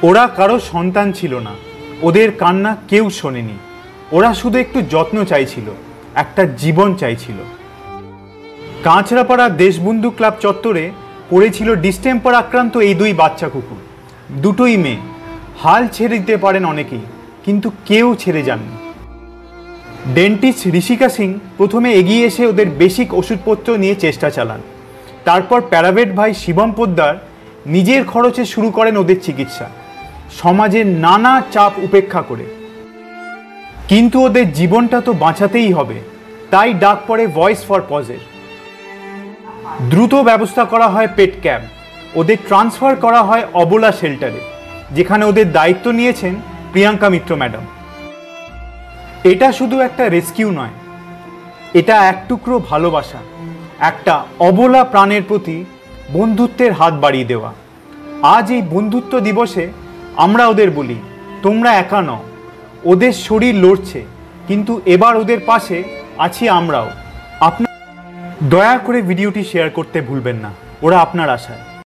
ওরা কারো সন্তান ছিল না, ওদের কান্না কেউ শোনেনি। ওরা শুধু একটু যত্ন চাইছিল, একটা জীবন চাইছিল। কাঁচরাপাড়া দেশবন্ধু ক্লাব চত্বরে পড়েছিল ডিস্টেম্পার আক্রান্ত এই দুই বাচ্চা কুকুর, দুটোই মেয়ে। হাল ছেড়ে দিতে পারেন অনেকেই, কিন্তু কেউ ছেড়ে যাননি। ডেন্টিস্ট ঋষিকা সিং প্রথমে এগিয়ে এসে ওদের বেসিক ওষুধপত্র নিয়ে চেষ্টা চালান। তারপর প্যারাভেট ভাই শিবম পোদ্দার নিজের খরচে শুরু করেন ওদের চিকিৎসা, সমাজের নানা চাপ উপেক্ষা করে। কিন্তু ওদের জীবনটা তো বাঁচাতেই হবে, তাই ডাক পড়ে ভয়েস ফর পজের। দ্রুত ব্যবস্থা করা হয় পেট ক্যাম্প, ওদের ট্রান্সফার করা হয় অবলা শেল্টারে, যেখানে ওদের দায়িত্ব নিয়েছেন প্রিয়াঙ্কা মিত্র ম্যাডাম। এটা শুধু একটা রেস্কিউ নয়, এটা এক টুকরো ভালোবাসা, একটা অবলা প্রাণের প্রতি বন্ধুত্বের হাত বাড়িয়ে দেওয়া। আজ এই বন্ধুত্ব দিবসে আমরা ওদের বলি, তোমরা একা নও। ওদের শরীর লড়ছে, কিন্তু এবার ওদের পাশে আছি আমরাও। দয়া করে ভিডিওটি শেয়ার করতে ভুলবেন না, ওরা আপনার আশায়।